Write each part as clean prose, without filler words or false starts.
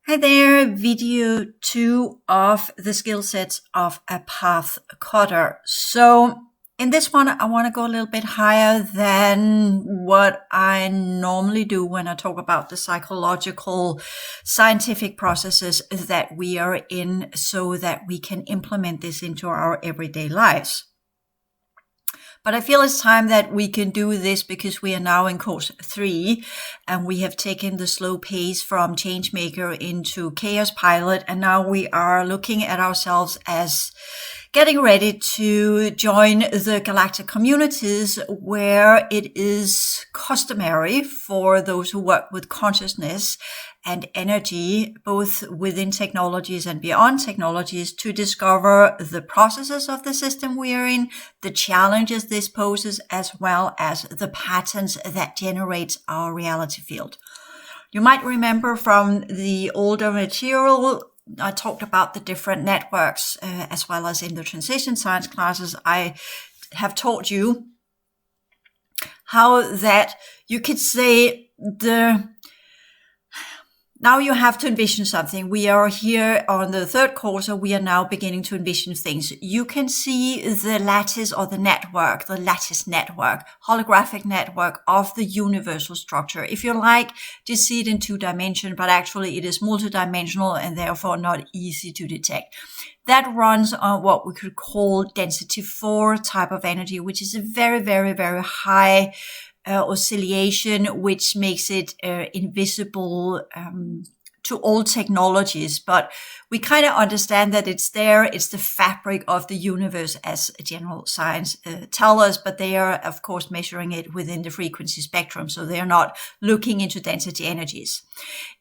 Hi there, video 2 of the skill sets of a path cutter. So in this one, I want to go a little bit higher than what I normally do when I talk about the psychological, scientific processes that we are in so that we can implement this into our everyday lives. But I feel it's time that we can do this because we are now in course 3 and we have taken the slow pace from changemaker into chaos pilot. And now we are looking at ourselves as getting ready to join the galactic communities where it is customary for those who work with consciousness and energy, both within technologies and beyond technologies, to discover the processes of the system we are in, the challenges this poses, as well as the patterns that generates our reality field. You might remember from the older material, I talked about the different networks, as well as in the transition science classes, I have taught you how that you could say now you have to envision something. We are here on the third course, so we are now beginning to envision things. You can see the lattice or the lattice network, holographic network of the universal structure. If you like, just see it in 2 dimensions, but actually it is multidimensional and therefore not easy to detect. That runs on what we could call density 4 type of energy, which is a very, very, very high oscillation, which makes it invisible to all technologies. But we kind of understand that it's there. It's the fabric of the universe, as general science tell us, but they are, of course, measuring it within the frequency spectrum. So they are not looking into density energies.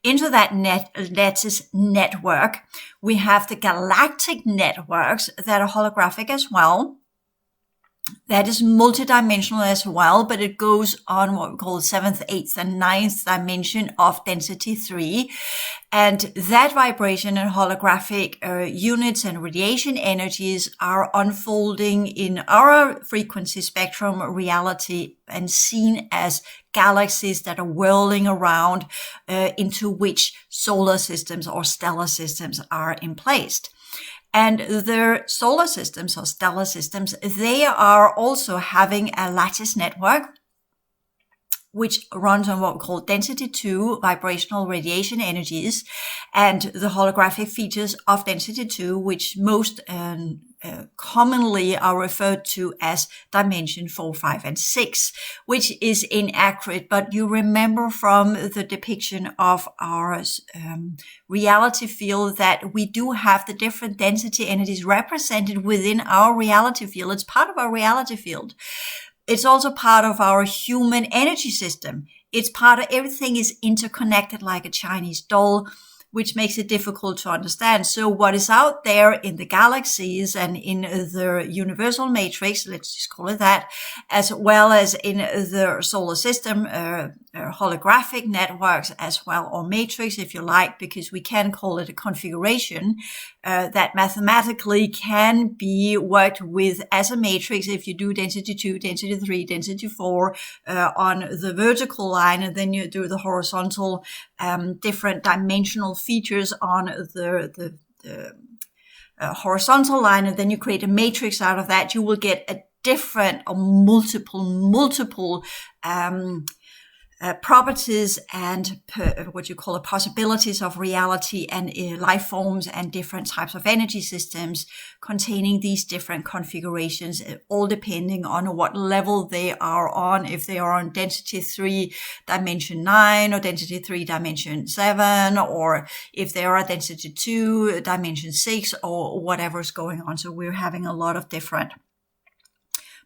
Into that lattice network, we have the galactic networks that are holographic as well. That is multidimensional as well, but it goes on what we call the 7th, 8th, and 9th dimension of density 3. And that vibration and holographic units and radiation energies are unfolding in our frequency spectrum reality and seen as galaxies that are whirling around into which solar systems or stellar systems are emplaced. And their solar systems or stellar systems, they are also having a lattice network, which runs on what we call density 2 vibrational radiation energies, and the holographic features of density 2, which most commonly are referred to as dimension 4, 5, and 6, which is inaccurate. But you remember from the depiction of our reality field that we do have the different density energies represented within our reality field. It's part of our reality field. It's also part of our human energy system. It's part of everything is interconnected like a Chinese doll, which makes it difficult to understand. So what is out there in the galaxies and in the universal matrix, let's just call it that, as well as in the solar system, holographic networks as well, or matrix if you like, because we can call it a configuration that mathematically can be worked with as a matrix if you do density 2, density 3, density 4 on the vertical line, and then you do the horizontal different dimensional features on the horizontal line, and then you create a matrix out of that. You will get a different or multiple properties and what you call the possibilities of reality and life forms and different types of energy systems containing these different configurations, all depending on what level they are on. If they are on density 3 dimension 9 or density 3 dimension 7, or if they are at density 2 dimension 6 or whatever is going on. So we're having a lot of different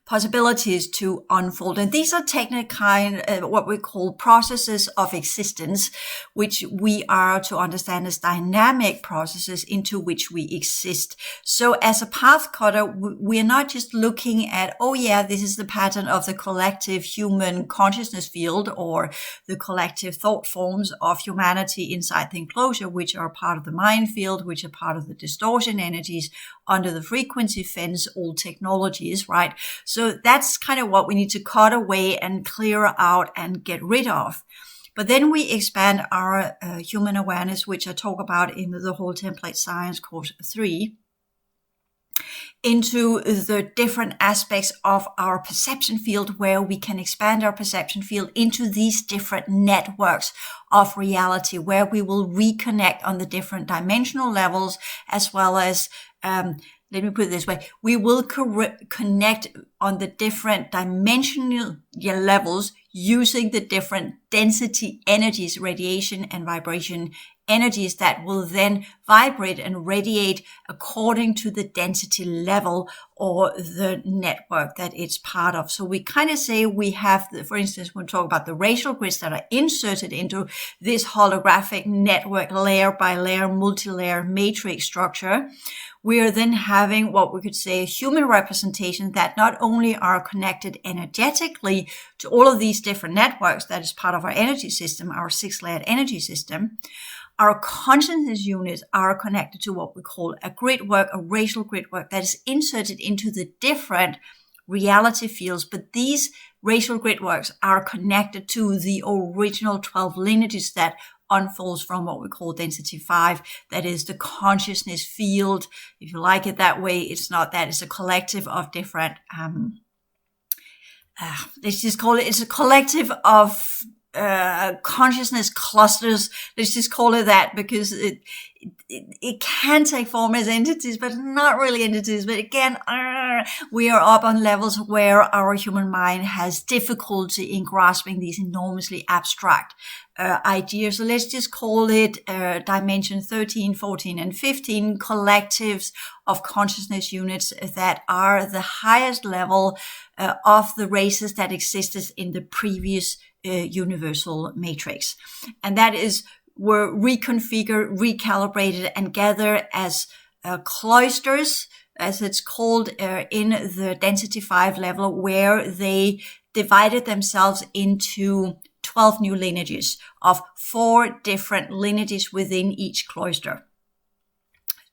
possibilities to unfold. And these are technical, what we call processes of existence, which we are to understand as dynamic processes into which we exist. So as a path cutter, we're not just looking at, oh yeah, this is the pattern of the collective human consciousness field or the collective thought forms of humanity inside the enclosure, which are part of the mind field, which are part of the distortion energies under the frequency fence, all technologies, right? So that's kind of what we need to cut away and clear out and get rid of. But then we expand our human awareness, which I talk about in the Whole Template Science Course 3, into the different aspects of our perception field, where we can expand our perception field into these different networks of reality, where we will reconnect on the different dimensional levels, as well as, let me put it this way, we will connect on the different dimensional levels using the different density energies, radiation and vibration energies that will then vibrate and radiate according to the density level or the network that it's part of. So we kind of say we have, for instance, when we talk about the racial grids that are inserted into this holographic network, layer by layer, multi-layer matrix structure, we are then having what we could say a human representation that not only are connected energetically to all of these different networks that is part of our energy system, our 6-layered energy system. Our consciousness units are connected to what we call a grid work, a racial grid work that is inserted into the different reality fields. But these racial grid works are connected to the original 12 lineages that unfolds from what we call density 5. That is the consciousness field. If you like it that way, it's not that. It's a collective of different, let's just call it, it's a collective of consciousness clusters. Let's just call it that, because it can take form as entities, but not really entities. But again, we are up on levels where our human mind has difficulty in grasping these enormously abstract ideas. So let's just call it dimension 13, 14, and 15 collectives of consciousness units that are the highest level of the races that existed in the previous universal matrix. And that is were reconfigured, recalibrated, and gathered as cloisters, as it's called, in the density 5 level, where they divided themselves into 12 new lineages of 4 different lineages within each cloister.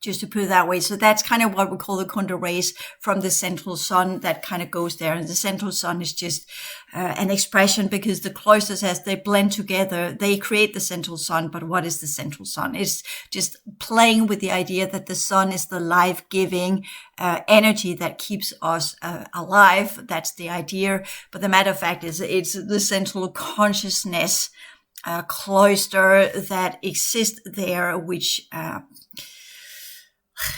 Just to put it that way. So that's kind of what we call the Kunda rays from the central sun that kind of goes there. And the central sun is just an expression, because the cloisters, as they blend together, they create the central sun. But what is the central sun? It's just playing with the idea that the sun is the life-giving energy that keeps us alive. That's the idea. But the matter of fact is it's the central consciousness cloister that exists there, which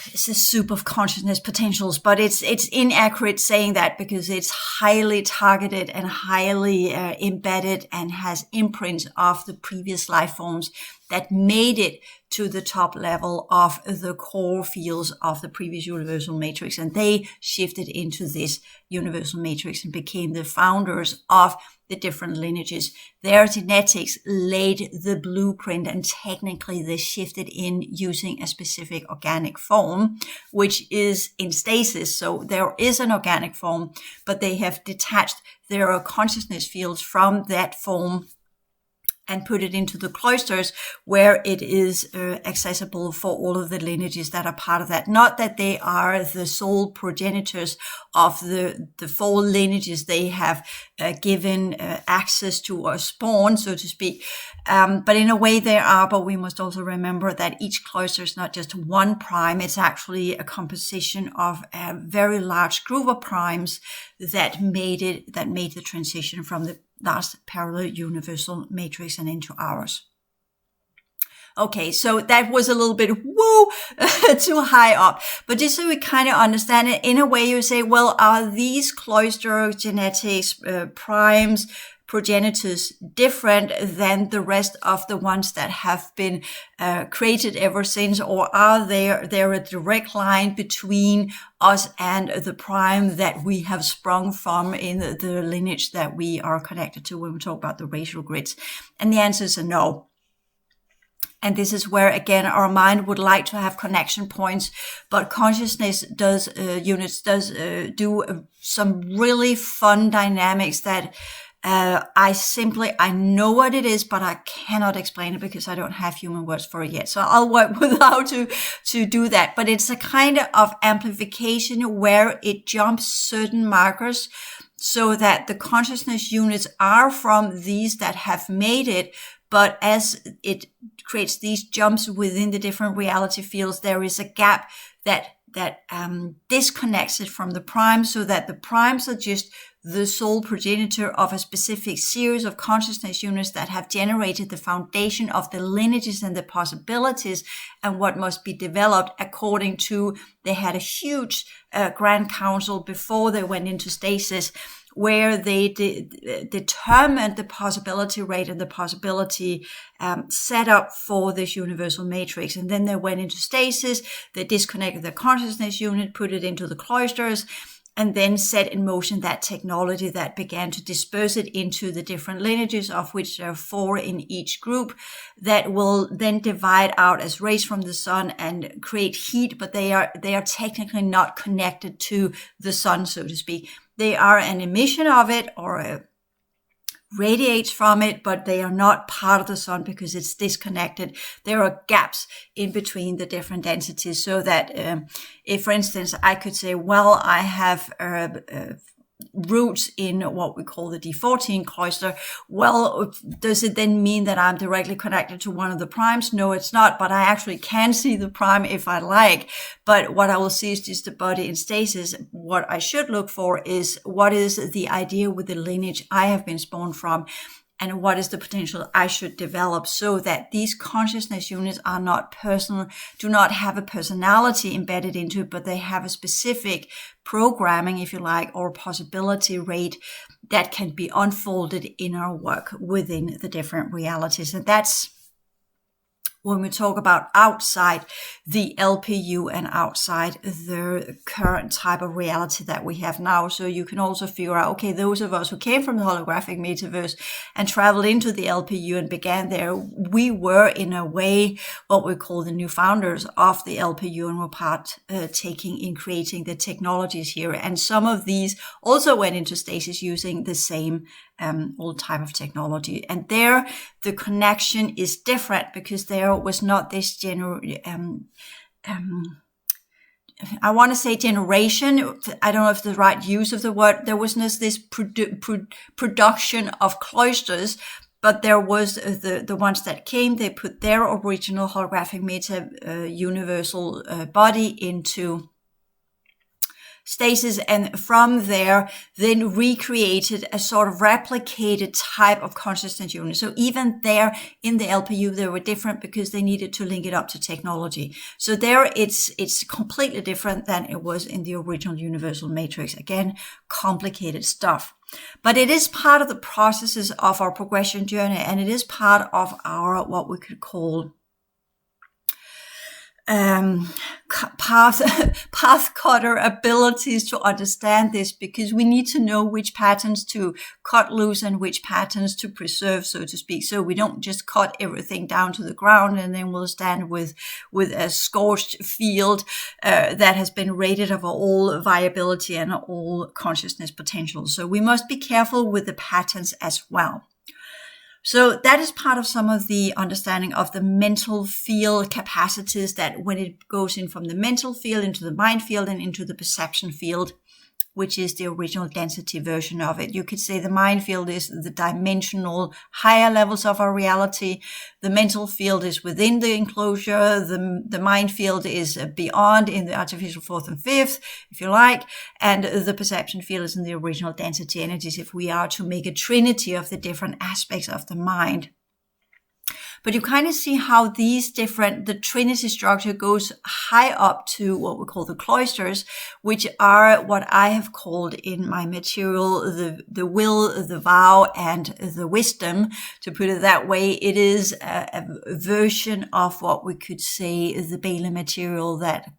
it's a soup of consciousness potentials, but it's inaccurate saying that, because it's highly targeted and highly embedded and has imprints of the previous life forms that made it to the top level of the core fields of the previous universal matrix. And they shifted into this universal matrix and became the founders of the different lineages. Their genetics laid the blueprint, and technically they shifted in using a specific organic form, which is in stasis. So there is an organic form, but they have detached their consciousness fields from that form and put it into the cloisters, where it is accessible for all of the lineages that are part of that. Not that they are the sole progenitors of the 4 lineages they have given access to or spawn, so to speak. But in a way they are, but we must also remember that each cloister is not just one prime. It's actually a composition of a very large group of primes that made the transition from the last parallel universal matrix and into ours. Okay, so that was a little bit too high up, but just so we kind of understand it, in a way you say, well, are these cloister genetics, primes, progenitors different than the rest of the ones that have been created ever since, or are there a direct line between us and the prime that we have sprung from in the lineage that we are connected to when we talk about the racial grids? And the answer is a no. And this is where, again, our mind would like to have connection points, but consciousness units do some really fun dynamics that I know what it is, but I cannot explain it because I don't have human words for it yet. So I'll work with how to do that. But it's a kind of amplification where it jumps certain markers so that the consciousness units are from these that have made it. But as it creates these jumps within the different reality fields, there is a gap that disconnects it from the primes, so that the primes are just the sole progenitor of a specific series of consciousness units that have generated the foundation of the lineages and the possibilities and what must be developed according to. They had a huge grand council before they went into stasis, where they determined the possibility rate and the possibility setup for this universal matrix. And then they went into stasis, they disconnected the consciousness unit, put it into the cloisters, and then set in motion that technology that began to disperse it into the different lineages, of which there are 4 in each group, that will then divide out as rays from the sun and create heat, but they are technically not connected to the sun, so to speak. They are an emission of it, or radiates from it, but they are not part of the sun because it's disconnected. There are gaps in between the different densities, so that if, for instance, I could say, well, I have roots in what we call the D14 cloister. Well, does it then mean that I'm directly connected to one of the primes? No, it's not, but I actually can see the prime if I like. But what I will see is just the body in stasis. What I should look for is what is the idea with the lineage I have been spawned from, and what is the potential I should develop, so that these consciousness units are not personal, do not have a personality embedded into it, but they have a specific programming, if you like, or possibility rate that can be unfolded in our work within the different realities. And that's when we talk about outside the LPU and outside the current type of reality that we have now. So you can also figure out, okay, those of us who came from the holographic metaverse and traveled into the LPU and began there, we were in a way what we call the new founders of the LPU, and were partaking in creating the technologies here. And some of these also went into stasis using the same old type of technology. And there the connection is different, because there was not this I want to say generation. I don't know if the right use of the word. There wasn't this production of cloisters, but there was the ones that came, they put their original holographic meta universal body into stasis, and from there then recreated a sort of replicated type of consciousness unit. So even there in the LPU, they were different because they needed to link it up to technology. So there it's completely different than it was in the original universal matrix. Again, complicated stuff. But it is part of the processes of our progression journey, and it is part of our, what we could call, path cutter abilities to understand this, because we need to know which patterns to cut loose and which patterns to preserve, so to speak. So we don't just cut everything down to the ground and then we'll stand with a scorched field that has been rated of all viability and all consciousness potential. So we must be careful with the patterns as well. So that is part of some of the understanding of the mental field capacities, that when it goes in from the mental field into the mind field and into the perception field, which is the original density version of it. You could say the mind field is the dimensional higher levels of our reality. The mental field is within the enclosure. The mind field is beyond in the artificial fourth and fifth, if you like. And the perception field is in the original density energies, if we are to make a trinity of the different aspects of the mind. But you kind of see how the trinity structure goes high up to what we call the cloisters, which are what I have called in my material the will, the vow, and the wisdom. To put it that way, it is a version of what we could say is the Bailey material that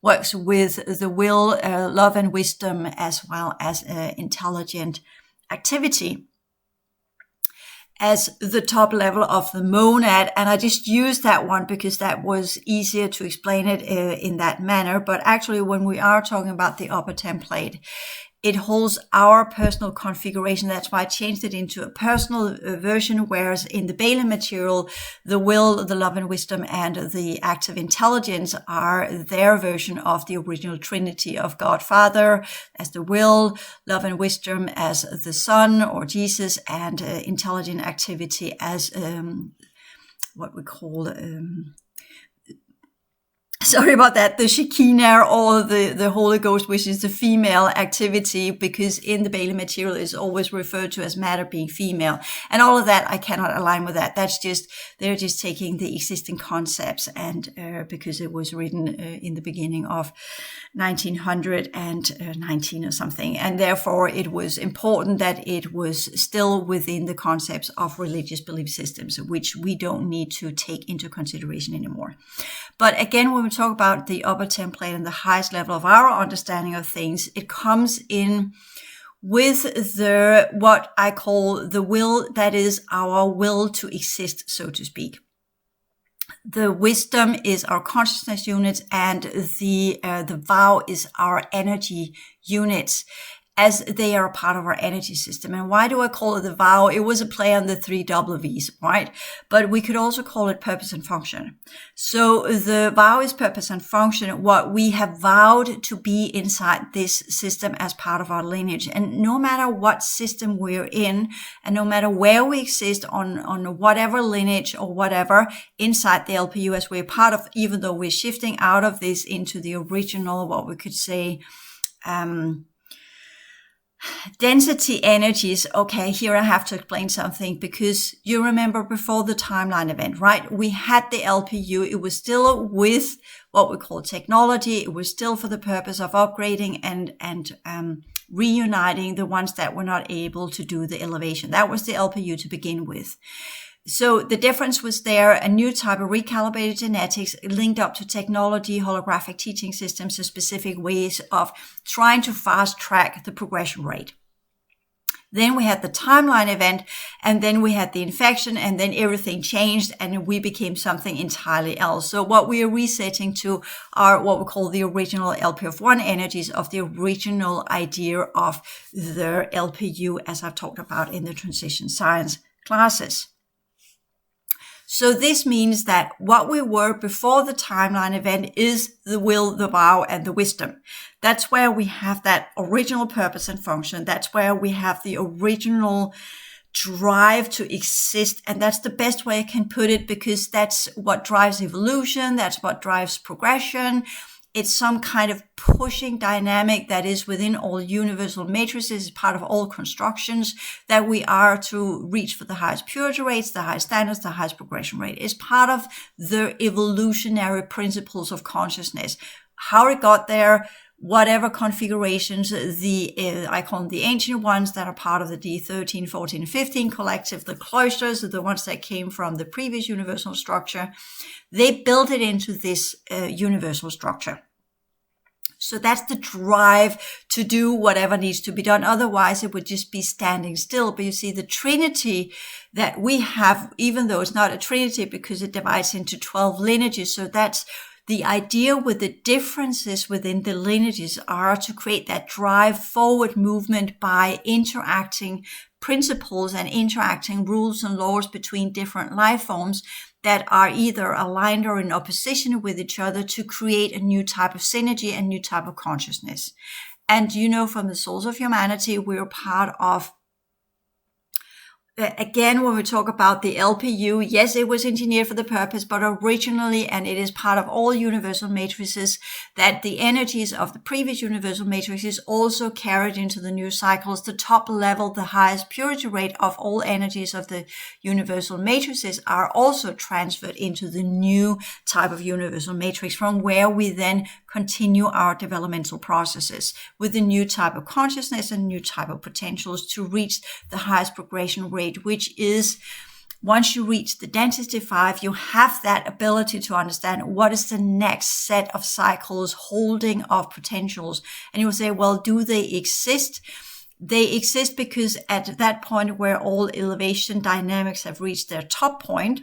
works with the will, love, and wisdom, as well as intelligent activity as the top level of the monad. And I just used that one because that was easier to explain it in that manner. But actually, when we are talking about the upper template, It holds our personal configuration. That's why I changed it into a personal version, whereas in the Balaam material, the will, the love and wisdom, and the active intelligence are their version of the original Trinity of God Father as the will, love and wisdom as the Son or Jesus, and intelligent activity as what we call sorry about that, the Shekinah or the Holy Ghost, which is the female activity, because in the Balaam material is always referred to as matter being female. And all of that, I cannot align with that. That's just, they're just taking the existing concepts, and because it was written in the beginning of 1919 or something. And therefore it was important that it was still within the concepts of religious belief systems, which we don't need to take into consideration anymore. But again, when we talk about the upper template and the highest level of our understanding of things, it comes in with the, what I call the will, that is our will to exist, so to speak. The wisdom is our consciousness unit, and the vow is our energy units, as they are part of our energy system. And why do I call it the vow? It was a play on the 3 W's, right? But we could also call it purpose and function. So the vow is purpose and function, what we have vowed to be inside this system as part of our lineage. And no matter what system we're in, and no matter where we exist on whatever lineage or whatever inside the LPU as we're part of, even though we're shifting out of this into the original, what we could say, density energies. Okay, here I have to explain something, because you remember before the timeline event, right? We had the LPU. It was still with what we call technology. It was still for the purpose of upgrading and reuniting the ones that were not able to do the elevation. That was the LPU to begin with. So the difference was there, a new type of recalibrated genetics linked up to technology, holographic teaching systems, so specific ways of trying to fast track the progression rate. Then we had the timeline event, and then we had the infection, and then everything changed and we became something entirely else. So what we are resetting to are what we call the original LPF1 energies of the original idea of the LPU, as I've talked about in the transition science classes. So this means that what we were before the timeline event is the will, the vow, and the wisdom. That's where we have that original purpose and function. That's where we have the original drive to exist. And that's the best way I can put it, because that's what drives evolution. That's what drives progression. It's some kind of pushing dynamic that is within all universal matrices, part of all constructions, that we are to reach for the highest purity rates, the highest standards, the highest progression rate. It's part of the evolutionary principles of consciousness. How it got there, whatever configurations, I call them the ancient ones that are part of the D13, 14, 15 collective, the cloisters, the ones that came from the previous universal structure, they built it into this universal structure. So that's the drive to do whatever needs to be done. Otherwise, it would just be standing still. But you see, the Trinity that we have, even though it's not a Trinity because it divides into 12 lineages, so that's the idea with the differences within the lineages are to create that drive forward movement by interacting principles and interacting rules and laws between different life forms that are either aligned or in opposition with each other to create a new type of synergy and new type of consciousness. And you know, from the Souls of Humanity, we're part of, again, when we talk about the LPU, yes, it was engineered for the purpose, but originally, and it is part of all universal matrices, that the energies of the previous universal matrices also carried into the new cycles. The top level, the highest purity rate of all energies of the universal matrices are also transferred into the new type of universal matrix, from where we then continue our developmental processes with a new type of consciousness and new type of potentials to reach the highest progression rate, which is, once you reach the density 5, you have that ability to understand what is the next set of cycles holding of potentials. And you will say, well, do they exist? They exist because at that point where all elevation dynamics have reached their top point,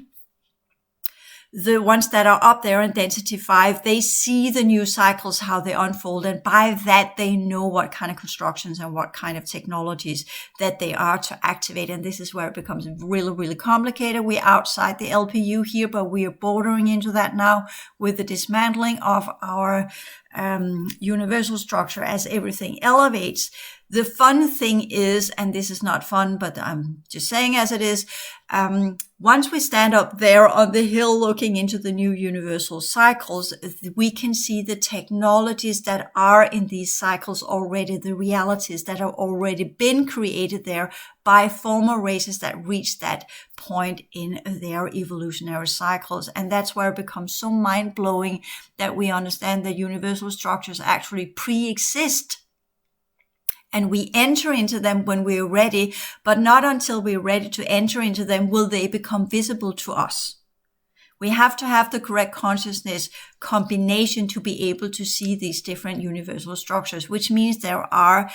the ones that are up there in density 5, they see the new cycles, how they unfold. And by that, they know what kind of constructions and what kind of technologies that they are to activate. And this is where it becomes really, really complicated. We're outside the LPU here, but we are bordering into that now with the dismantling of our universal structure as everything elevates. The fun thing is, and this is not fun, but I'm just saying as it is, once we stand up there on the hill looking into the new universal cycles, we can see the technologies that are in these cycles already, the realities that have already been created there by former races that reached that point in their evolutionary cycles. And that's where it becomes so mind-blowing that we understand that universal structures actually pre-exist. And we enter into them when we're ready, but not until we're ready to enter into them will they become visible to us. We have to have the correct consciousness combination to be able to see these different universal structures, which means there are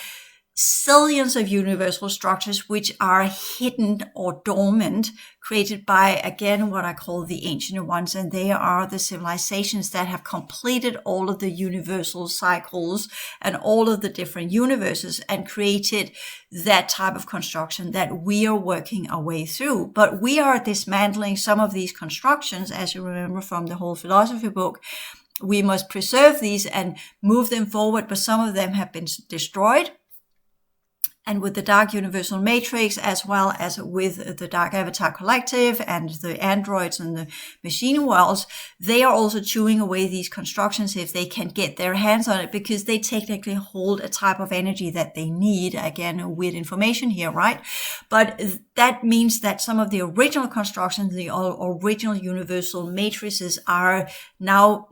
zillions of universal structures which are hidden or dormant, created by, again, what I call the ancient ones. And they are the civilizations that have completed all of the universal cycles and all of the different universes and created that type of construction that we are working our way through. But we are dismantling some of these constructions, as you remember from the whole philosophy book. We must preserve these and move them forward, but some of them have been destroyed. And with the Dark Universal Matrix, as well as with the Dark Avatar Collective and the androids and the machine worlds, they are also chewing away these constructions if they can get their hands on it, because they technically hold a type of energy that they need. Again, weird information here, right? But that means that some of the original constructions, the original universal matrices, are now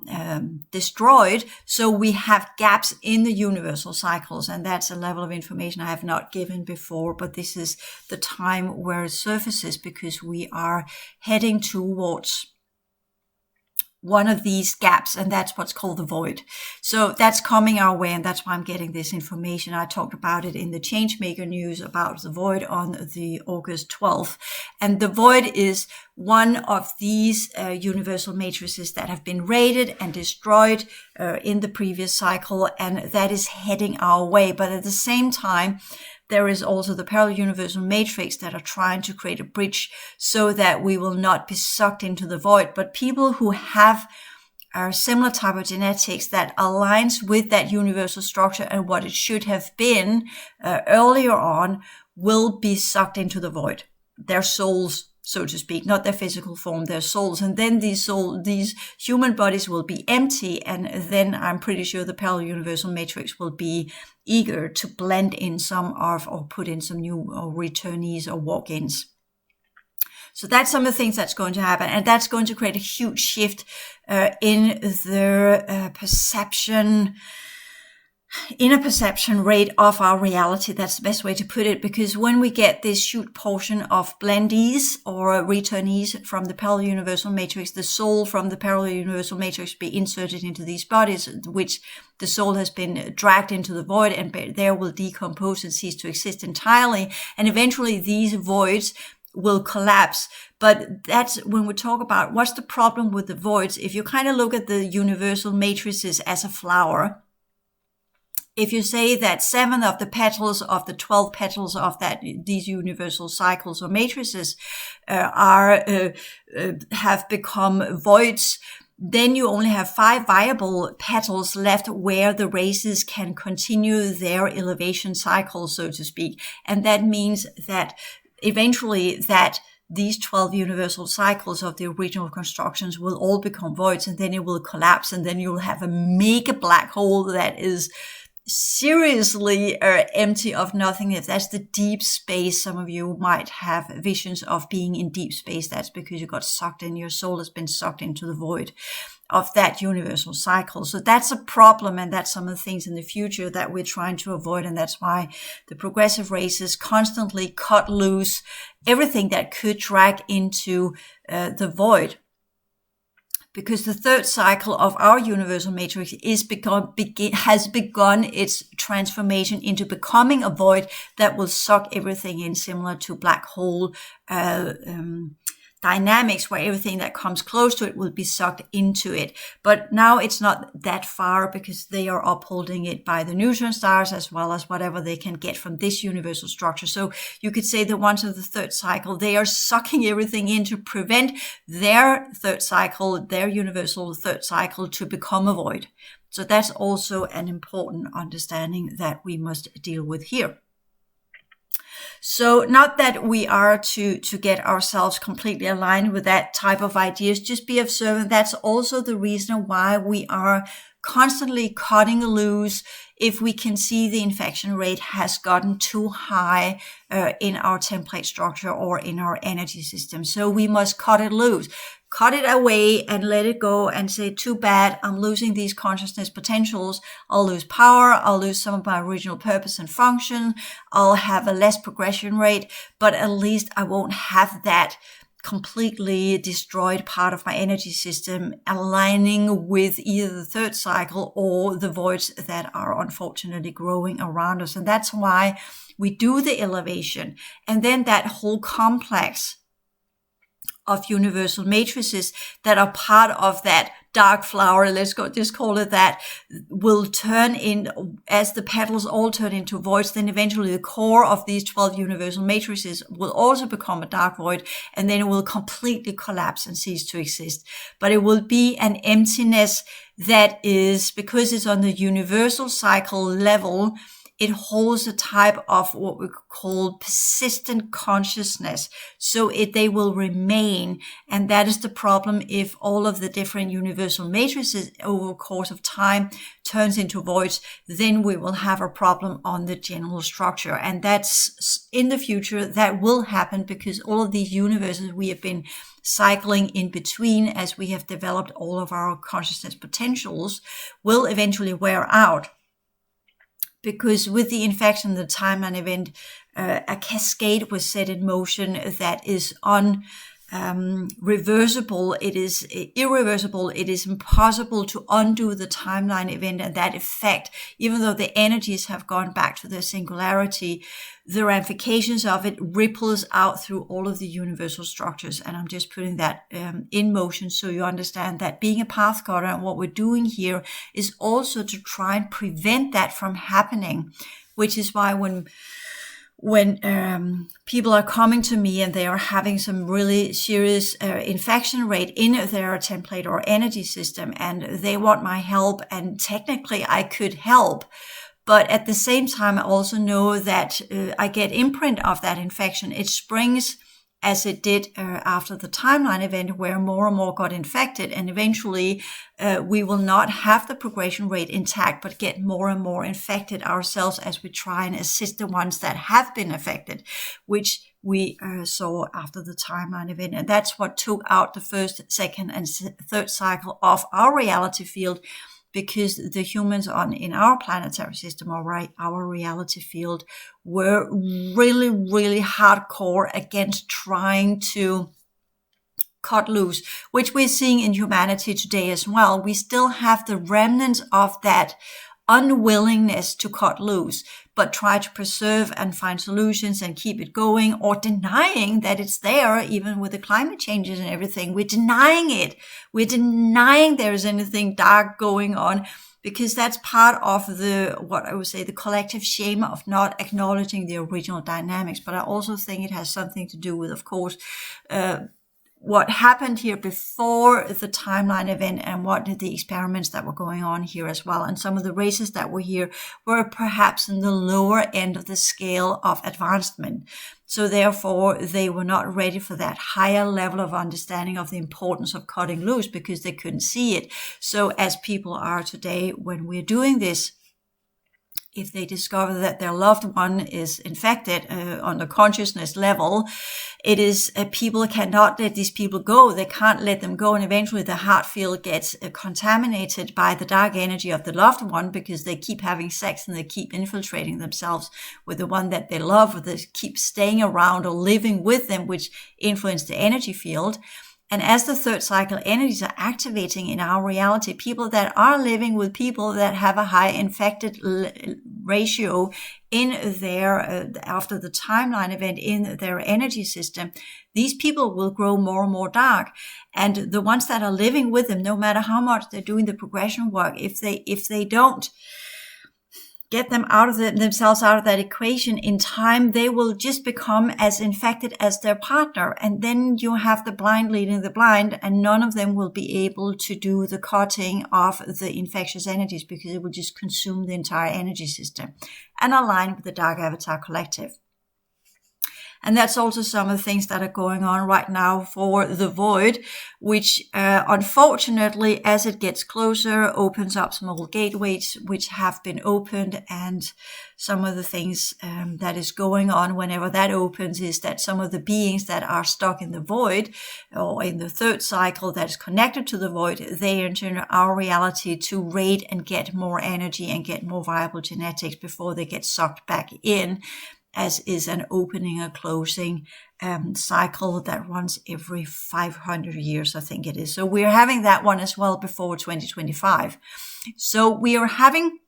destroyed. So we have gaps in the universal cycles, and that's a level of information I have not given before, but this is the time where it surfaces, because we are heading towards one of these gaps, and that's what's called the void. So that's coming our way, and that's why I'm getting this information. I talked about it in the Changemaker news about the void on the August 12th. And the void is one of these universal matrices that have been raided and destroyed in the previous cycle, and that is heading our way. But at the same time, there is also the parallel universal matrix that are trying to create a bridge so that we will not be sucked into the void. But people who have a similar type of genetics that aligns with that universal structure and what it should have been earlier on will be sucked into the void. Their souls, so to speak, not their physical form, their souls. And then these human bodies will be empty. And then I'm pretty sure the parallel universal matrix will be eager to blend in some of, or put in some new returnees or walk-ins. So that's some of the things that's going to happen. And that's going to create a huge shift in the perception rate of our reality. That's the best way to put it, because when we get this huge portion of blendees or returnees from the parallel universal matrix, the soul from the parallel universal matrix be inserted into these bodies, which the soul has been dragged into the void, and there will decompose and cease to exist entirely. And eventually these voids will collapse. But that's when we talk about what's the problem with the voids. If you kind of look at the universal matrices as a flower, if you say that 7 of the petals of the 12 petals of these universal cycles or matrices have become voids, then you only have 5 viable petals left where the races can continue their elevation cycle, so to speak. And that means that eventually that these 12 universal cycles of the original constructions will all become voids, and then it will collapse, and then you'll have a mega black hole that is seriously empty of nothingness. That's the deep space. Some of you might have visions of being in deep space. That's because you got sucked in. Your soul has been sucked into the void of that universal cycle. So that's a problem, and that's some of the things in the future that we're trying to avoid. And that's why the progressive races constantly cut loose everything that could drag into the void. Because the third cycle of our universal matrix has begun its transformation into becoming a void that will suck everything in, similar to black hole dynamics where everything that comes close to it will be sucked into it. But now it's not that far because they are upholding it by the neutron stars as well as whatever they can get from this universal structure. So you could say the ones of the third cycle, they are sucking everything in to prevent their third cycle, their universal third cycle, to become a void. So that's also an important understanding that we must deal with here. So not that we are to get ourselves completely aligned with that type of ideas, just be observant. That's also the reason why we are constantly cutting loose if we can see the infection rate has gotten too high in our template structure or in our energy system. So we must cut it loose. Cut it away and let it go and say, too bad, I'm losing these consciousness potentials. I'll lose power. I'll lose some of my original purpose and function. I'll have a less progression rate, but at least I won't have that completely destroyed part of my energy system aligning with either the third cycle or the voids that are unfortunately growing around us. And that's why we do the elevation. And then that whole complex of universal matrices that are part of that dark flower, let's go just call it that, will turn in, as the petals all turn into voids, then eventually the core of these 12 universal matrices will also become a dark void, and then it will completely collapse and cease to exist. But it will be an emptiness that is, because it's on the universal cycle level, it holds a type of what we call persistent consciousness. So they will remain. And that is the problem if all of the different universal matrices over the course of time turns into voids, then we will have a problem on the general structure. And that's in the future, that will happen because all of these universes we have been cycling in between as we have developed all of our consciousness potentials will eventually wear out. Because with the infection, the timeline event, a cascade was set in motion that is reversible. It is irreversible. It is impossible to undo the timeline event and that effect. Even though the energies have gone back to their singularity, the ramifications of it ripples out through all of the universal structures. And I'm just putting that in motion so you understand that being a path cutter and what we're doing here is also to try and prevent that from happening, which is why when people are coming to me and they are having some really serious infection rate in their template or energy system and they want my help, and technically I could help, but at the same time I also know that I get imprint of that infection. It springs as it did after the timeline event where more and more got infected, and eventually we will not have the progression rate intact but get more and more infected ourselves as we try and assist the ones that have been affected, which we saw after the timeline event. And that's what took out the first, second, and third cycle of our reality field, because the humans in our planetary system or our reality field were really, really hardcore against trying to cut loose, which we're seeing in humanity today as well. We still have the remnants of that unwillingness to cut loose, but try to preserve and find solutions and keep it going, or denying that it's there. Even with the climate changes and everything, we're denying it. We're denying there is anything dark going on, because that's part of what I would say, the collective shame of not acknowledging the original dynamics. But I also think it has something to do with, of course, what happened here before the timeline event and what the experiments that were going on here as well. And some of the races that were here were perhaps in the lower end of the scale of advancement. So therefore, they were not ready for that higher level of understanding of the importance of cutting loose because they couldn't see it. So as people are today, when we're doing this, if they discover that their loved one is infected on the consciousness level, it is people cannot let these people go. They can't let them go. And eventually the heart field gets contaminated by the dark energy of the loved one because they keep having sex and they keep infiltrating themselves with the one that they love, or they keep staying around or living with them, which influence the energy field. And as the third cycle energies are activating in our reality, people that are living with people that have a high infected ratio in their, after the timeline event in their energy system, these people will grow more and more dark. And the ones that are living with them, no matter how much they're doing the progression work, if they don't get them out of themselves out of that equation in time, they will just become as infected as their partner. And then you have the blind leading the blind, and none of them will be able to do the cutting of the infectious energies, because it will just consume the entire energy system and align with the Dark Avatar Collective. And that's also some of the things that are going on right now for the void, which unfortunately, as it gets closer, opens up some old gateways which have been opened. And some of the things that is going on whenever that opens is that some of the beings that are stuck in the void or in the third cycle that is connected to the void, they enter our reality to raid and get more energy and get more viable genetics before they get sucked back in, as is an opening and closing cycle that runs every 500 years, I think it is. So we're having that one as well before 2025. So we are having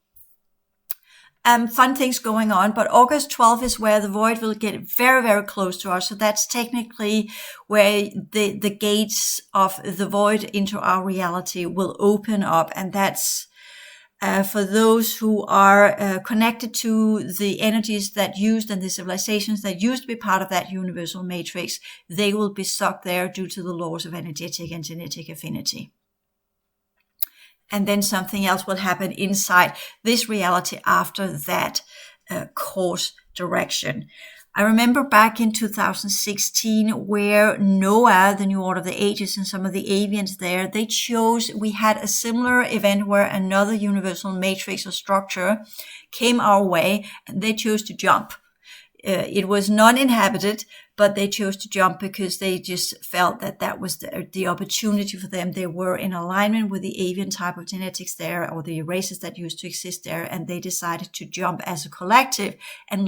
fun things going on, but August 12th is where the void will get very, very close to us. So that's technically where the gates of the void into our reality will open up. And that's for those who are connected to the energies that used and the civilizations that used to be part of that universal matrix, they will be stuck there due to the laws of energetic and genetic affinity. And then something else will happen inside this reality after that course direction. I remember back in 2016 where Noah, the New Order of the Ages, and some of the avians there, they chose, we had a similar event where another universal matrix or structure came our way, and they chose to jump. It was non-inhabited, but they chose to jump because they just felt that that was the opportunity for them. They were in alignment with the avian type of genetics there, or the races that used to exist there, and they decided to jump as a collective and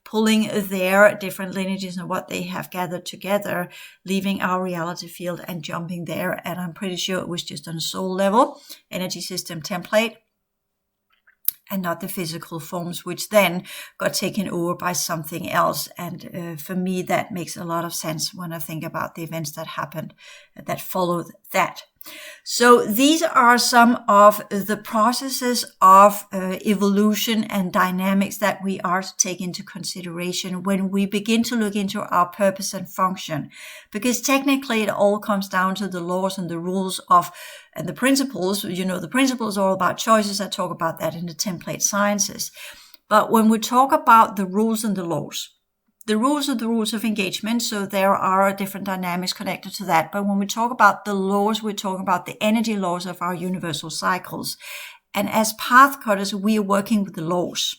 pulling their different lineages and what they have gathered together, leaving our reality field and jumping there. And I'm pretty sure it was just on a soul level, energy system template, and not the physical forms, which then got taken over by something else. And for me, that makes a lot of sense when I think about the events that happened that followed that. So these are some of the processes of evolution and dynamics that we are to take into consideration when we begin to look into our purpose and function. Because technically it all comes down to the laws and the rules of and the principles. You know, the principles are all about choices. I talk about that in the template sciences. But when we talk about the rules and the laws, the rules are the rules of engagement, so there are different dynamics connected to that. But when we talk about the laws, we're talking about the energy laws of our universal cycles. And as path cutters, we are working with the laws.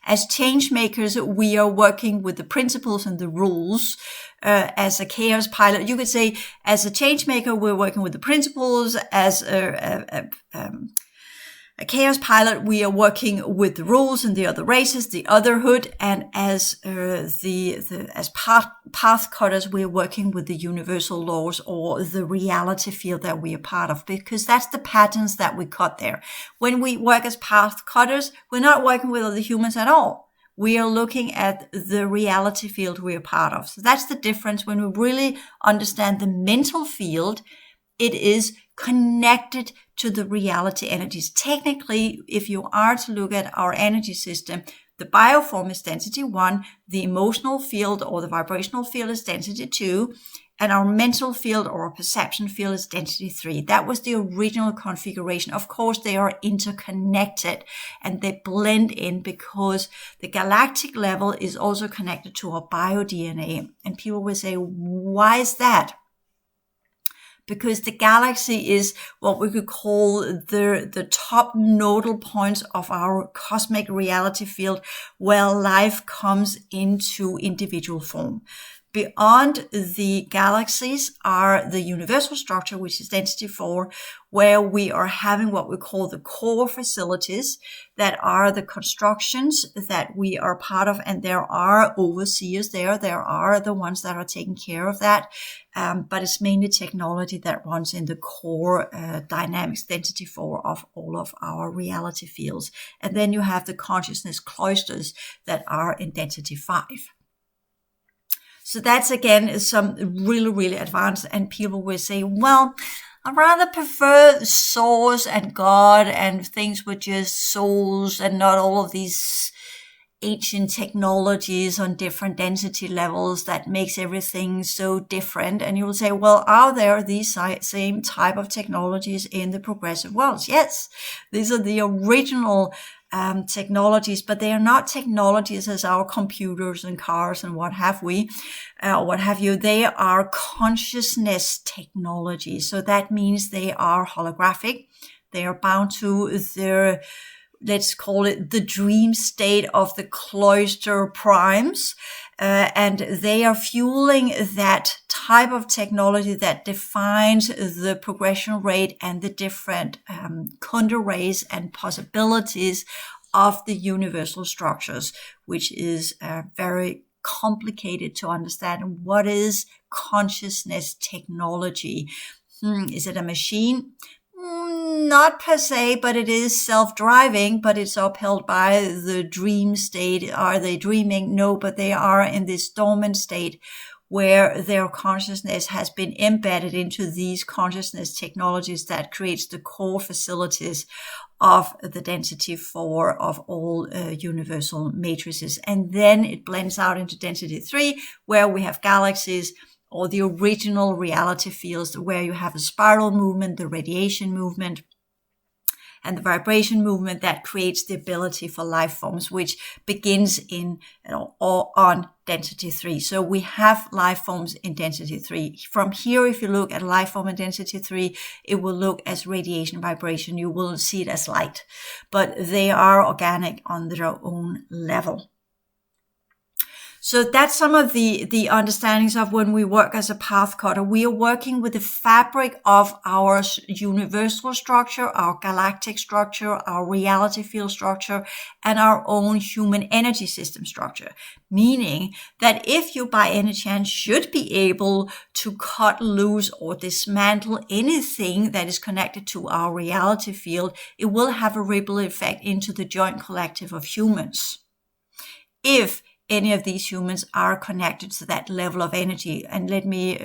As change makers, we are working with the principles and the rules. As a chaos pilot, you could say, as a change maker, we're working with the principles. As a chaos pilot, we are working with the rules and the other races, the otherhood, and as path cutters, we are working with the universal laws or the reality field that we are part of, because that's the patterns that we cut there. When we work as path cutters, we're not working with other humans at all. We are looking at the reality field we are part of. So that's the difference. When we really understand the mental field, it is connected to the reality energies. Technically, if you are to look at our energy system, the bioform is density 1, the emotional field or the vibrational field is density 2, and our mental field or perception field is density 3. That was the original configuration. Of course, they are interconnected and they blend in because the galactic level is also connected to our bio-DNA. And people will say, why is that? Because the galaxy is what we could call the top nodal points of our cosmic reality field where life comes into individual form. Beyond the galaxies are the universal structure, which is density 4, where we are having what we call the core facilities, that are the constructions that we are part of, and there are overseers there. There are the ones that are taking care of that, but it's mainly technology that runs in the core dynamics, density 4 of all of our reality fields. And then you have the consciousness cloisters that are in density 5. So that's, again, some really, really advanced, and people will say, well, I rather prefer source and God and things with just souls and not all of these ancient technologies on different density levels that makes everything so different. And you will say, well, are there these same type of technologies in the progressive worlds? Yes, these are the original technologies, but they are not technologies as our computers and cars and what have you. They are consciousness technologies. So that means they are holographic. They are bound to their, let's call it the dream state of the cloister primes. And they are fueling that type of technology that defines the progression rate and the different Kunda rays and possibilities of the universal structures, which is very complicated to understand. What is consciousness technology? Is it a machine? Not per se, but it is self-driving, but it's upheld by the dream state. Are they dreaming? No, but they are in this dormant state where their consciousness has been embedded into these consciousness technologies that creates the core facilities of the density 4 of all universal matrices. And then it blends out into density 3, where we have galaxies, or the original reality fields, where you have a spiral movement, the radiation movement, and the vibration movement that creates the ability for life forms, which begins in or on density 3. So we have life forms in density 3. From here, if you look at life form in density 3, it will look as radiation vibration. You will see it as light, but they are organic on their own level. So that's some of the understandings of when we work as a path cutter. We are working with the fabric of our universal structure, our galactic structure, our reality field structure, and our own human energy system structure. Meaning that if you by any chance should be able to cut loose or dismantle anything that is connected to our reality field, it will have a ripple effect into the joint collective of humans. If any of these humans are connected to that level of energy. And let me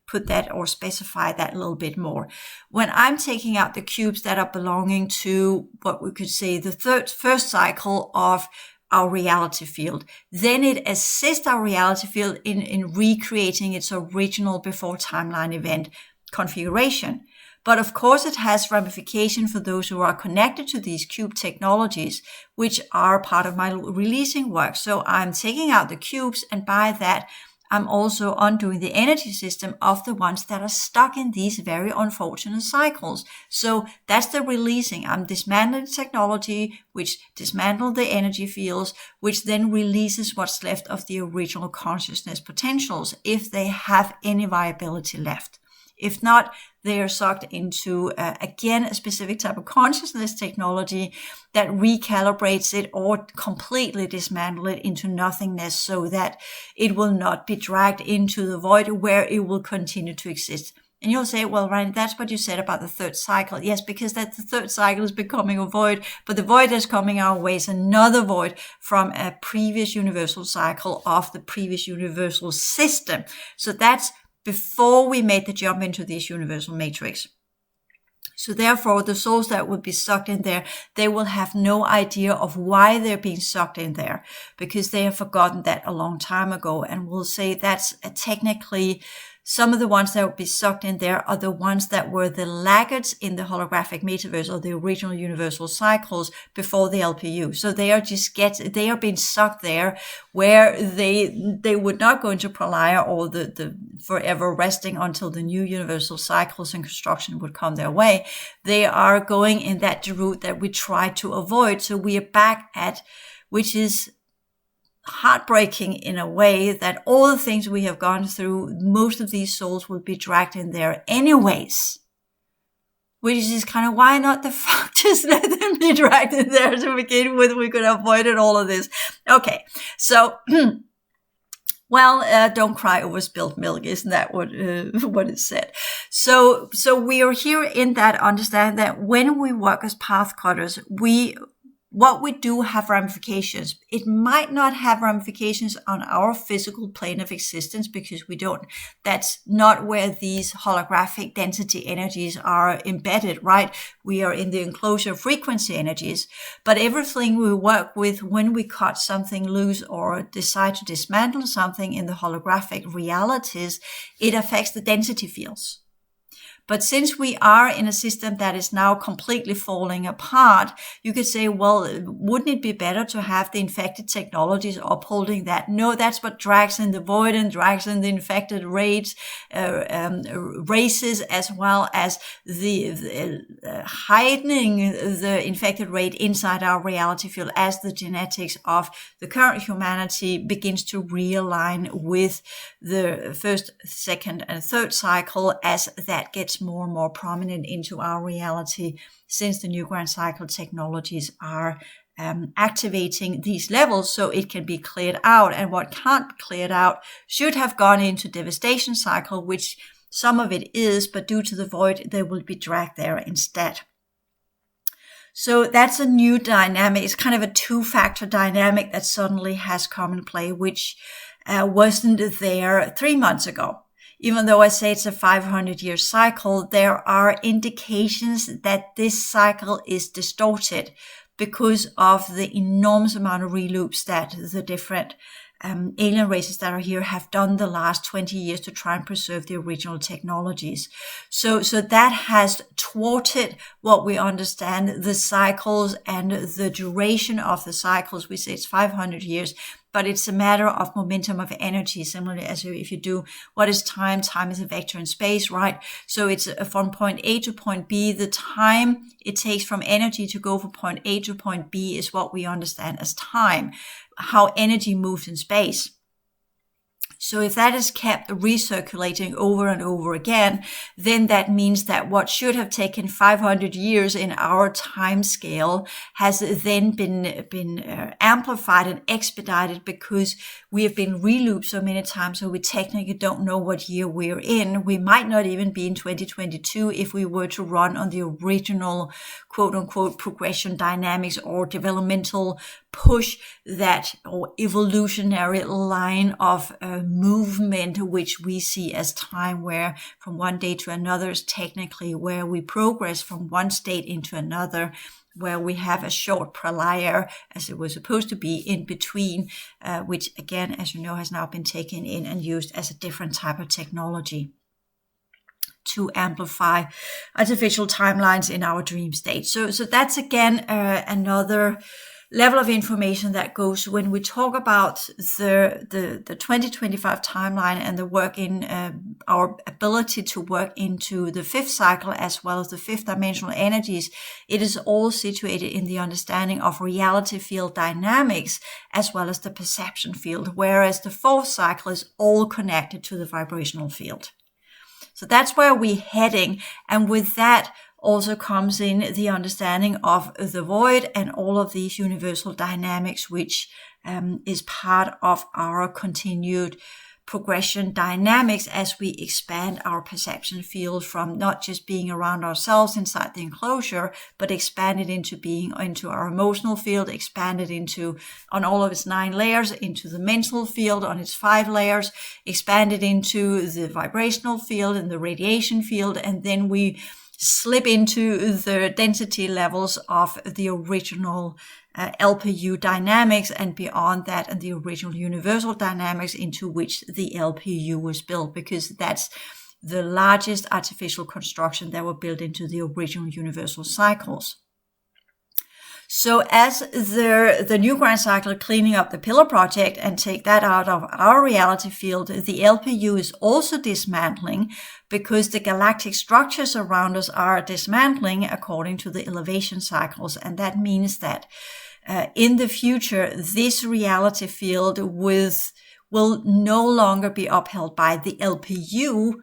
put that or specify that a little bit more. When I'm taking out the cubes that are belonging to what we could say the first cycle of our reality field, then it assists our reality field in recreating its original before timeline event configuration. But of course, it has ramification for those who are connected to these cube technologies, which are part of my releasing work. So I'm taking out the cubes, and by that, I'm also undoing the energy system of the ones that are stuck in these very unfortunate cycles. So that's the releasing. I'm dismantling the technology, which dismantle the energy fields, which then releases what's left of the original consciousness potentials, if they have any viability left. If not, they are sucked into, again, a specific type of consciousness technology that recalibrates it or completely dismantle it into nothingness, so that it will not be dragged into the void where it will continue to exist. And you'll say, well, Ryan, that's what you said about the third cycle. Yes, because that the third cycle is becoming a void, but the void that's coming our way is another void from a previous universal cycle of the previous universal system. So that's before we made the jump into this universal matrix. So therefore, the souls that will be sucked in there, they will have no idea of why they're being sucked in there, because they have forgotten that a long time ago. And we'll say that's technically some of the ones that will be sucked in there are the ones that were the laggards in the holographic metaverse, or the original universal cycles before the LPU. So they are they are being sucked there where they would not go into pralaya or the forever resting until the new universal cycles and construction would come their way. They are going in that route that we try to avoid. So we are back at, which is heartbreaking in a way that all the things we have gone through, most of these souls will be dragged in there anyways. Which is kind of, why not the fuck just let them be dragged in there to begin with? We could have avoided all of this. Okay, so, well, don't cry over spilled milk. Isn't that what is said? So we are here in that understand that when we work as path cutters, what we do have ramifications. It might not have ramifications on our physical plane of existence because we don't. That's not where these holographic density energies are embedded, right? We are in the enclosure frequency energies. But everything we work with when we cut something loose or decide to dismantle something in the holographic realities, it affects the density fields. But since we are in a system that is now completely falling apart, you could say, well, wouldn't it be better to have the infected technologies upholding that? No, that's what drags in the void and drags in the infected races, as well as the heightening the infected rate inside our reality field as the genetics of the current humanity begins to realign with the first, second, and third cycle as that gets more and more prominent into our reality, since the new grand cycle technologies are activating these levels so it can be cleared out. And what can't be cleared out should have gone into devastation cycle, which some of it is, but due to the void, they will be dragged there instead. So that's a new dynamic. It's kind of a two-factor dynamic that suddenly has come in play, which wasn't there 3 months ago. Even though I say it's a 500-year cycle, there are indications that this cycle is distorted because of the enormous amount of reloops that the different alien races that are here have done the last 20 years to try and preserve the original technologies. So that has thwarted what we understand the cycles and the duration of the cycles. We say it's 500 years, but it's a matter of momentum of energy, similarly as if you do what is time. Time is a vector in space, right? So it's from point A to point B. The time it takes from energy to go from point A to point B is what we understand as time, how energy moves in space. So if that is kept recirculating over and over again, then that means that what should have taken 500 years in our time scale has then been amplified and expedited because we have been relooped so many times, so we technically don't know what year we're in. We might not even be in 2022 if we were to run on the original quote-unquote progression dynamics or developmental push, that or evolutionary line of movement, which we see as time, where from one day to another is technically where we progress from one state into another, where we have a short pralaya, as it was supposed to be, in between, which again, as you know, has now been taken in and used as a different type of technology to amplify artificial timelines in our dream state. So that's again another level of information that goes when we talk about the 2025 timeline and the work in our ability to work into the fifth cycle as well as the fifth dimensional energies. It is all situated in the understanding of reality field dynamics as well as the perception field, whereas the fourth cycle is all connected to the vibrational field. So that's where we're heading, and with that also comes in the understanding of the void and all of these universal dynamics, which is part of our continued progression dynamics as we expand our perception field from not just being around ourselves inside the enclosure, but expand it into being into our emotional field, expand it into on all of its 9 layers, into the mental field on its 5 layers, expand it into the vibrational field and the radiation field, and then we slip into the density levels of the original LPU dynamics and beyond that, and the original universal dynamics into which the LPU was built, because that's the largest artificial construction that were built into the original universal cycles. So as the new grand cycle cleaning up the pillar project and take that out of our reality field, the LPU is also dismantling because the galactic structures around us are dismantling according to the elevation cycles. And that means that in the future, this reality field will no longer be upheld by the LPU.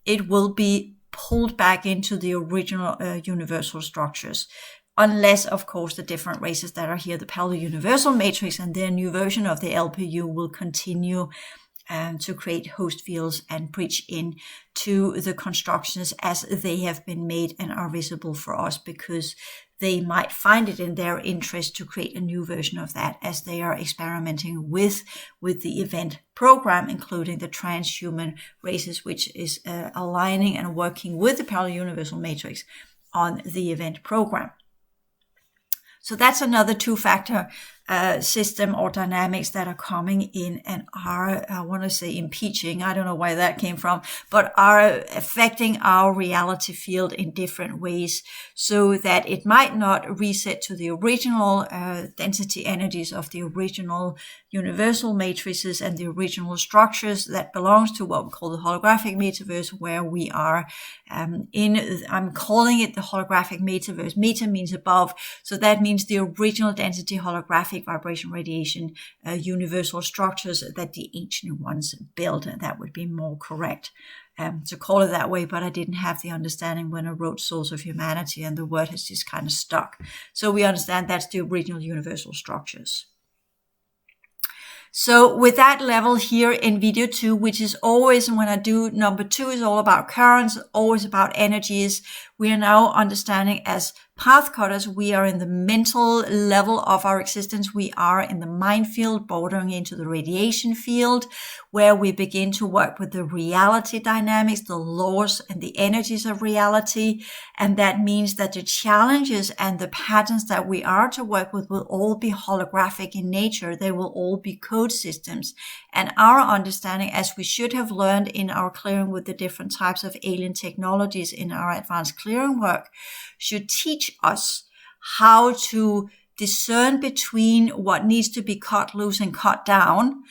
It will be pulled back into the original universal structures, unless, of course, the different races that are here, the parallel universal matrix and their new version of the LPU, will continue to create host fields and breach in to the constructions as they have been made and are visible for us, because they might find it in their interest to create a new version of that as they are experimenting with the event program, including the transhuman races, which is aligning and working with the parallel universal matrix on the event program. So that's another two-factor system or dynamics that are coming in and are, I want to say impeaching, I don't know where that came from, but are affecting our reality field in different ways, so that it might not reset to the original density energies of the original universal matrices and the original structures that belongs to what we call the holographic metaverse, where we are I'm calling it the holographic metaverse. Meta means above, so that means the original density holographic vibration radiation universal structures that the ancient ones built, and that would be more correct to call it that way, but I didn't have the understanding when I wrote Souls of Humanity, and the word has just kind of stuck. So we understand that's the original universal structures. So with that level here in video 2, which is always, when I do number 2, is all about currents, always about energies, we are now understanding as path cutters, we are in the mental level of our existence. We are in the mind field, bordering into the radiation field, where we begin to work with the reality dynamics, the laws and the energies of reality. And that means that the challenges and the patterns that we are to work with will all be holographic in nature. They will all be code systems. And our understanding, as we should have learned in our clearing with the different types of alien technologies in our advanced clearing work, should teach us how to discern between what needs to be cut loose and cut down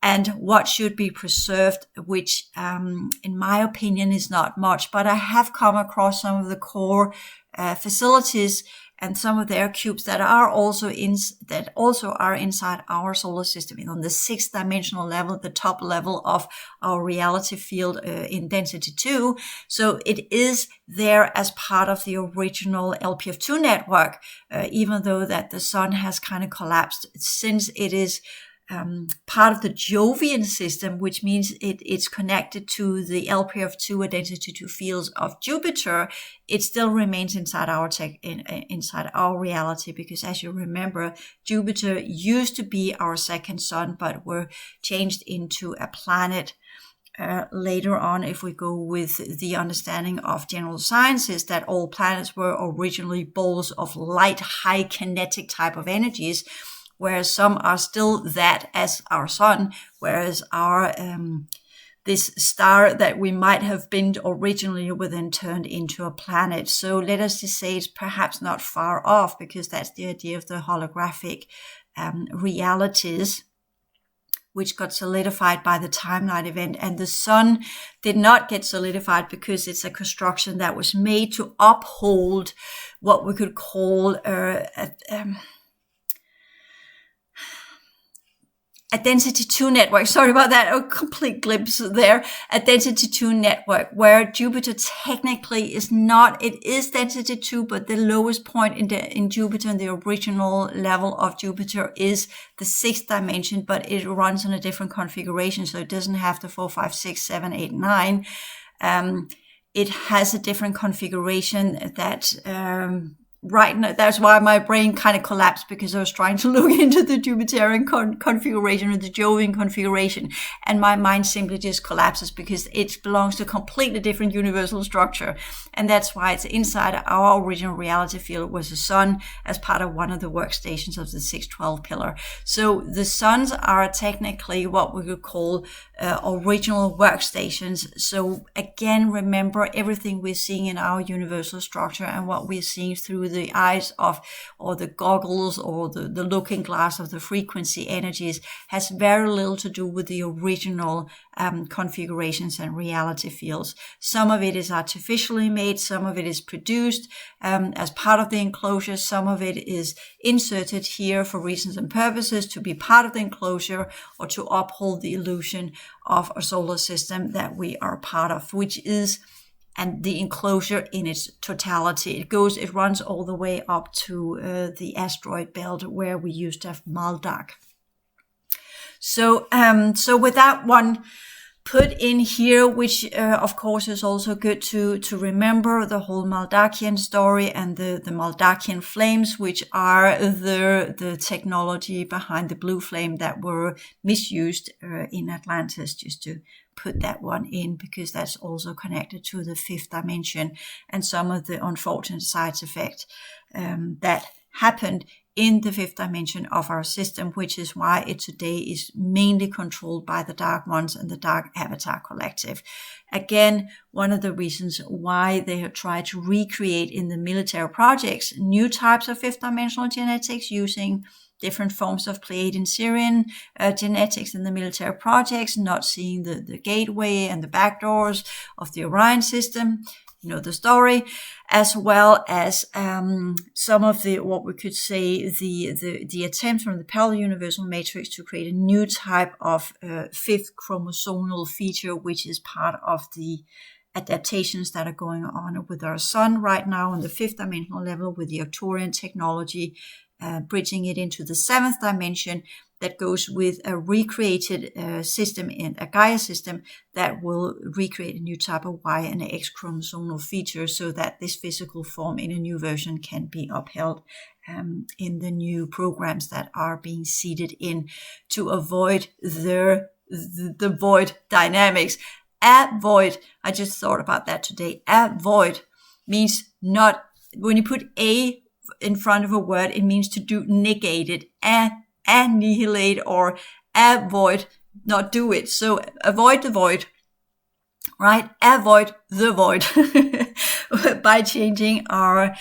and what should be preserved, which in my opinion is not much. But I have come across some of the core facilities and some of their cubes that are also inside our solar system, on the 6th dimensional level, the top level of our reality field in density 2. So it is there as part of the original LPF2 network, even though that the sun has kind of collapsed, since it is part of the Jovian system, which means it's connected to the LPF2 identity 2 fields of Jupiter. It still remains inside our inside our reality, because as you remember, Jupiter used to be our second sun, but were changed into a planet later on, if we go with the understanding of general sciences, that all planets were originally balls of light, high kinetic type of energies, whereas some are still that as our sun, whereas our this star that we might have been originally were then turned into a planet. So let us just say it's perhaps not far off, because that's the idea of the holographic realities, which got solidified by the timeline event. And the sun did not get solidified because it's a construction that was made to uphold what we could call a density 2 network. Sorry about that. A complete glimpse there. A density 2 network, where Jupiter technically is not, it is density 2, but the lowest point in Jupiter, in the original level of Jupiter, is the 6th dimension, but it runs on a different configuration. So it doesn't have the 4, 5, 6, 7, 8, 9. It has a different configuration that, right now, that's why my brain kind of collapsed, because I was trying to look into the Jupiterian configuration or the Jovian configuration, and my mind simply just collapses, because it belongs to a completely different universal structure. And that's why it's inside our original reality field, was the sun as part of one of the workstations of the 612 pillar. So the suns are technically what we would call original workstations. So again, remember, everything we're seeing in our universal structure and what we're seeing through the eyes of, or the goggles, or the looking glass of the frequency energies has very little to do with the original configurations and reality fields. Some of it is artificially made, some of it is produced as part of the enclosure, some of it is inserted here for reasons and purposes to be part of the enclosure or to uphold the illusion of a solar system that we are part of, which is, and the enclosure in its totality. It runs all the way up to the asteroid belt where we used to have Maldak. So with that one put in here, which of course is also good to remember the whole Maldakian story and the Maldakian flames, which are the technology behind the blue flame that were misused in Atlantis, just to put that one in, because that's also connected to the fifth dimension and some of the unfortunate side effects that happened in the fifth dimension of our system, which is why it today is mainly controlled by the Dark Ones and the Dark Avatar Collective. Again, one of the reasons why they have tried to recreate in the military projects new types of fifth dimensional genetics using different forms of Pleiadian Syrian genetics in the military projects, not seeing the gateway and the back doors of the Orion system. You know the story, as well as some of the, what we could say, the attempts from the parallel universal matrix to create a new type of fifth chromosomal feature, which is part of the adaptations that are going on with our sun right now on the fifth dimensional level with the Arcturian technology, bridging it into the seventh dimension that goes with a recreated system in a Gaia system that will recreate a new type of Y and X chromosomal feature so that this physical form in a new version can be upheld in the new programs that are being seeded in to avoid the void dynamics. Avoid, I just thought about that today. Avoid means not, when you put a in front of a word, it means to do negate it, annihilate, or avoid, not do it. So avoid the void, right? Avoid the void by changing our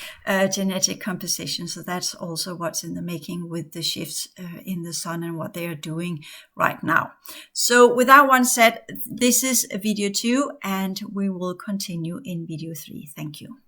genetic composition. So that's also what's in the making with the shifts in the sun and what they are doing right now. So with that one said, this is video 2 and we will continue in video 3. Thank you.